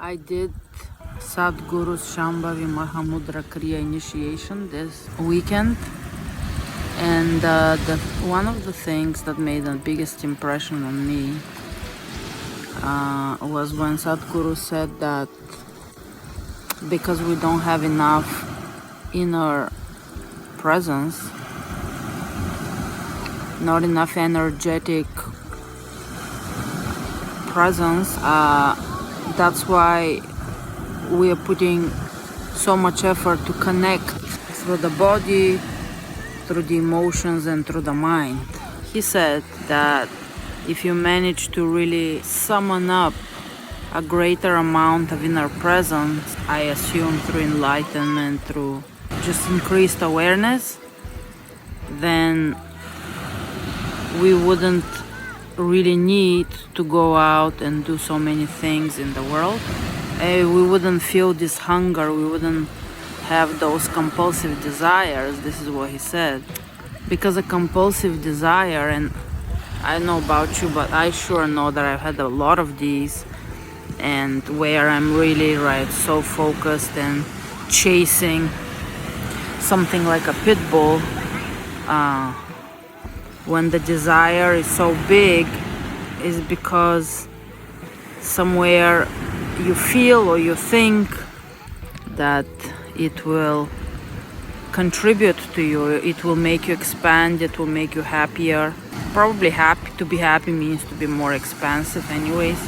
I did Sadhguru's Shambhavi Mahamudra Kriya Initiation this weekend, and one of the things that made the biggest impression on me was when Sadhguru said that because we don't have enough inner presence, not enough energetic presence, that's why we are putting so much effort to connect through the body, through the emotions, and through the mind. He said that if you manage to really summon up a greater amount of inner presence, I assume through enlightenment, through just increased awareness, then we wouldn't really need to go out and do so many things in the world. We wouldn't feel this hunger, we wouldn't have those compulsive desires. This is what he said. Because a compulsive desire, and I don't know about you, but I sure know that I've had a lot of these, and where I'm really so focused and chasing something like a pit bull, when the desire is so big, is because somewhere you feel or you think that it will contribute to you, it will make you expand, it will make you happier. Probably to be happy means to be more expansive anyways.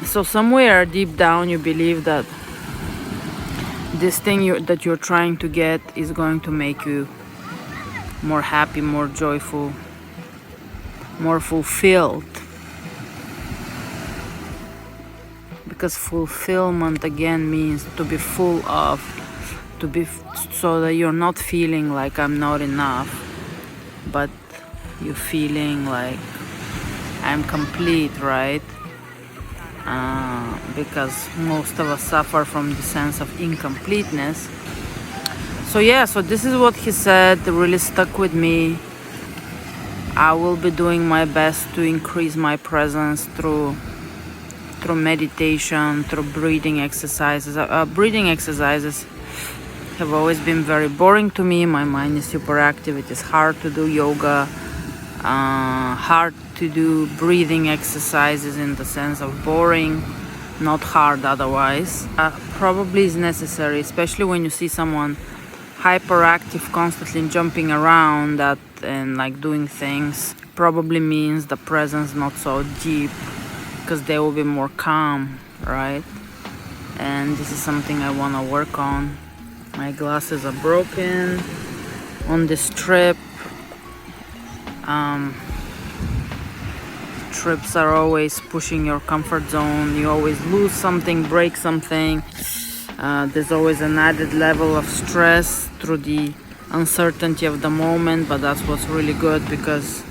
So somewhere deep down you believe that this thing that you're trying to get is going to make you more happy, more joyful, more fulfilled. Because fulfillment again means to be full of, so that you're not feeling like I'm not enough, but you're feeling like I'm complete, right? Because most of us suffer from the sense of incompleteness. So this is what he said, really stuck with me. I will be doing my best to increase my presence through meditation, through breathing exercises. Breathing exercises have always been very boring to me. My mind is super active. It is hard to do yoga, hard to do breathing exercises in the sense of boring, not hard otherwise. Probably is necessary, especially when you see someone hyperactive, constantly jumping around and doing things. Probably means the presence not so deep, because they will be more calm, right? And this is something I want to work on. My glasses are broken on this trip. Trips are always pushing your comfort zone. You always lose something, break something. There's always an added level of stress through the uncertainty of the moment, but that's what's really good, because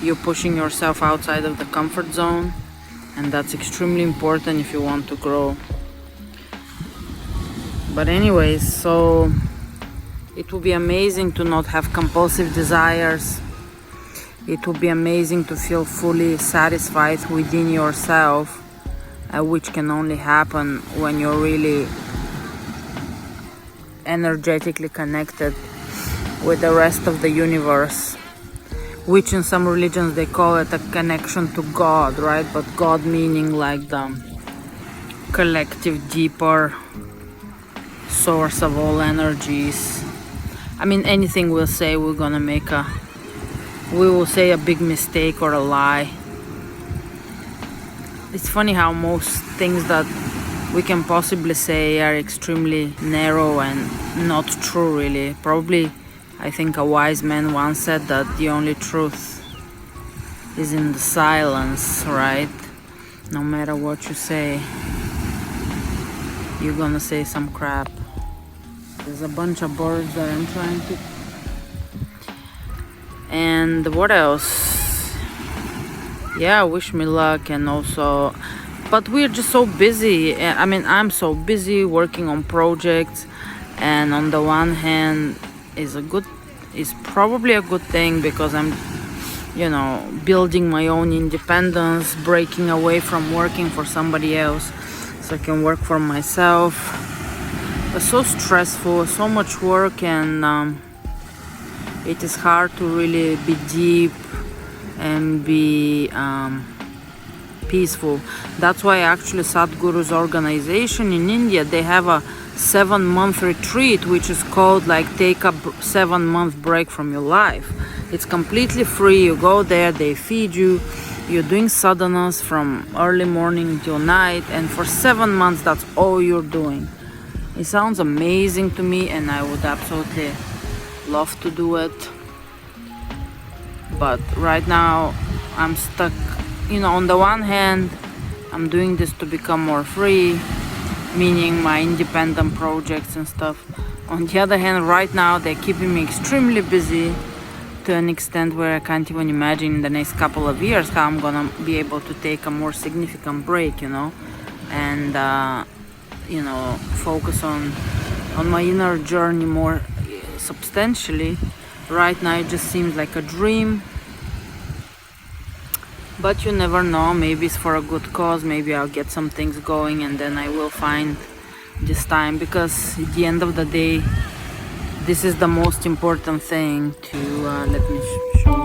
you're pushing yourself outside of the comfort zone, and that's extremely important if you want to grow. But anyways, so it would be amazing to not have compulsive desires. It would be amazing to feel fully satisfied within yourself, which can only happen when you're really energetically connected with the rest of the universe, which in some religions they call it a connection to God, right? But God meaning like the collective, deeper source of all energies. I mean, anything we'll say, we will say a big mistake or a lie. It's funny how most things that we can possibly say are extremely narrow and not true, really. Probably, I think a wise man once said that the only truth is in the silence, right? No matter what you say, you're gonna say some crap. There's a bunch of birds that I'm trying to... And what else? Yeah, wish me luck. And also, but we're just so busy. I mean, I'm so busy working on projects, and on the one hand is probably a good thing, because I'm building my own independence, breaking away from working for somebody else so I can work for myself. It's so stressful, so much work, and it is hard to really be deep and be peaceful. That's why actually Sadhguru's organization in India, they have a 7-month retreat which is called take a 7-month break from your life. It's completely free. You go there, they feed you, you're doing sadhanas from early morning till night, and for 7 months that's all you're doing. It sounds amazing to me, and I would absolutely love to do it, but right now I'm stuck. On the one hand, I'm doing this to become more free, meaning my independent projects and stuff. On the other hand, right now they're keeping me extremely busy to an extent where I can't even imagine in the next couple of years how I'm gonna be able to take a more significant break, and focus on my inner journey more substantially. Right now it just seems like a dream, but you never know. Maybe it's for a good cause. Maybe I'll get some things going, and then I will find this time, because at the end of the day, this is the most important thing to let me show you.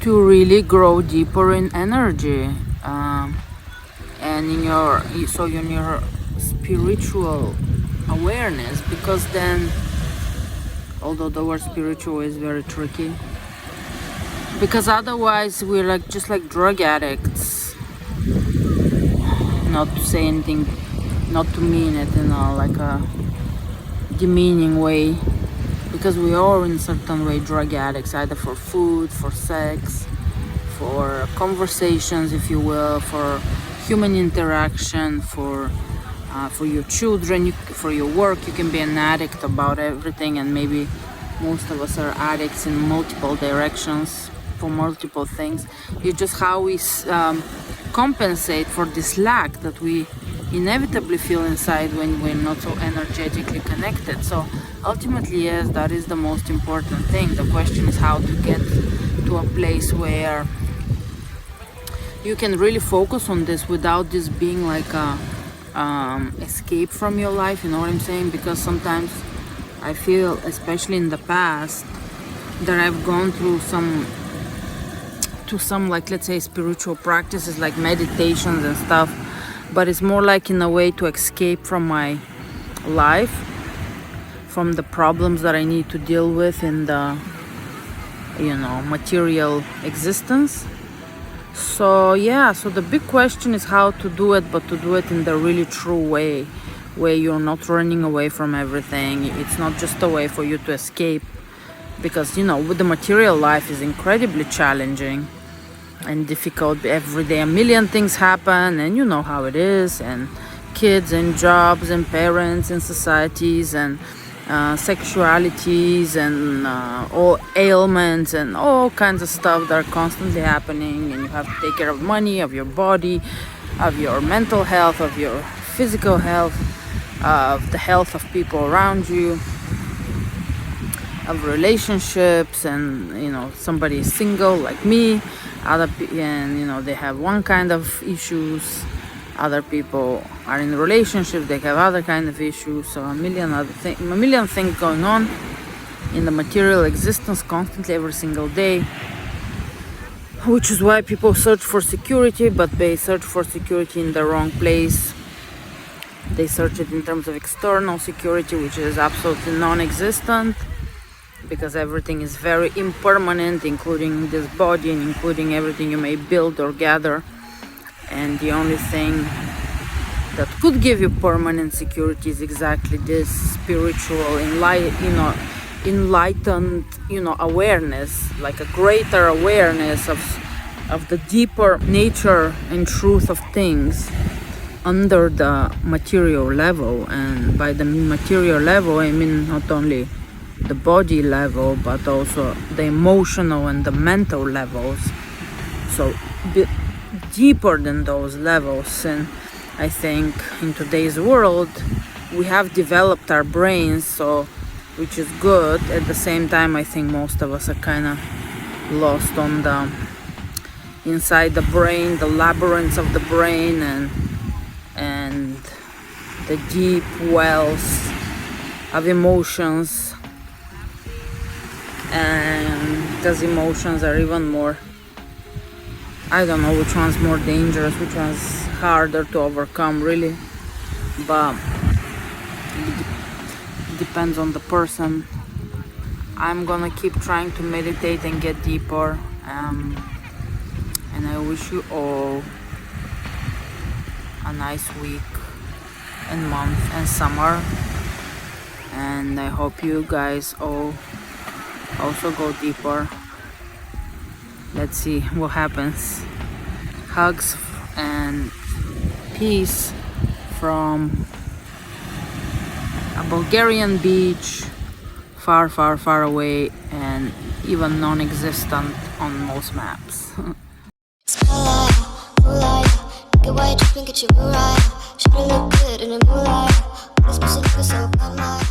To really grow deeper in energy, and in your spiritual awareness, because then, although the word spiritual is very tricky, because otherwise we're just like drug addicts. Not to say anything, not to mean it in a demeaning way, because we are in a certain way drug addicts, either for food, for sex, for conversations, if you will, for human interaction, for your children, for your work. You can be an addict about everything, and maybe most of us are addicts in multiple directions for multiple things. It's just how we compensate for this lack that we inevitably feel inside when we're not so energetically connected. So ultimately, yes, that is the most important thing. The question is how to get to a place where you can really focus on this without this being like a escape from your life. You know what I'm saying? Because sometimes I feel, especially in the past, that I've gone through some like, let's say, spiritual practices like meditations and stuff, but it's more like in a way to escape from my life, from the problems that I need to deal with in the material existence. So yeah, so the big question is how to do it, but to do it in the really true way, where you're not running away from everything. It's not just a way for you to escape, because with the material life is incredibly challenging and difficult. Every day a million things happen, and you know how it is, and kids and jobs and parents and societies and sexualities and all ailments and all kinds of stuff that are constantly happening, and you have to take care of money, of your body, of your mental health, of your physical health, of the health of people around you, of relationships. And somebody is single like me, and they have one kind of issues. Other people are in relationships, they have other kind of issues. So a million things going on in the material existence constantly, every single day, which is why people search for security, but they search for security in the wrong place. They search it in terms of external security, which is absolutely non-existent, because everything is very impermanent, including this body and including everything you may build or gather. And the only thing that could give you permanent security is exactly this spiritual, enlightened, awareness, like a greater awareness of the deeper nature and truth of things under the material level. And by the material level, I mean not only the body level, but also the emotional and the mental levels. So deeper than those levels. And I think in today's world we have developed our brains, so which is good. At the same time, I think most of us are kind of lost on the inside the brain, the labyrinths of the brain, and the deep wells of emotions. And because emotions are even more, I don't know which one's more dangerous, which one's harder to overcome really, but it depends on the person. I'm gonna keep trying to meditate and get deeper, and I wish you all a nice week and month and summer, and I hope you guys all also go deeper. Let's see what happens. Hugs and peace from a Bulgarian beach, far, far, far away, and even non-existent on most maps. Get white, just get your mood right. Should look good in the moonlight. This person looking so bad.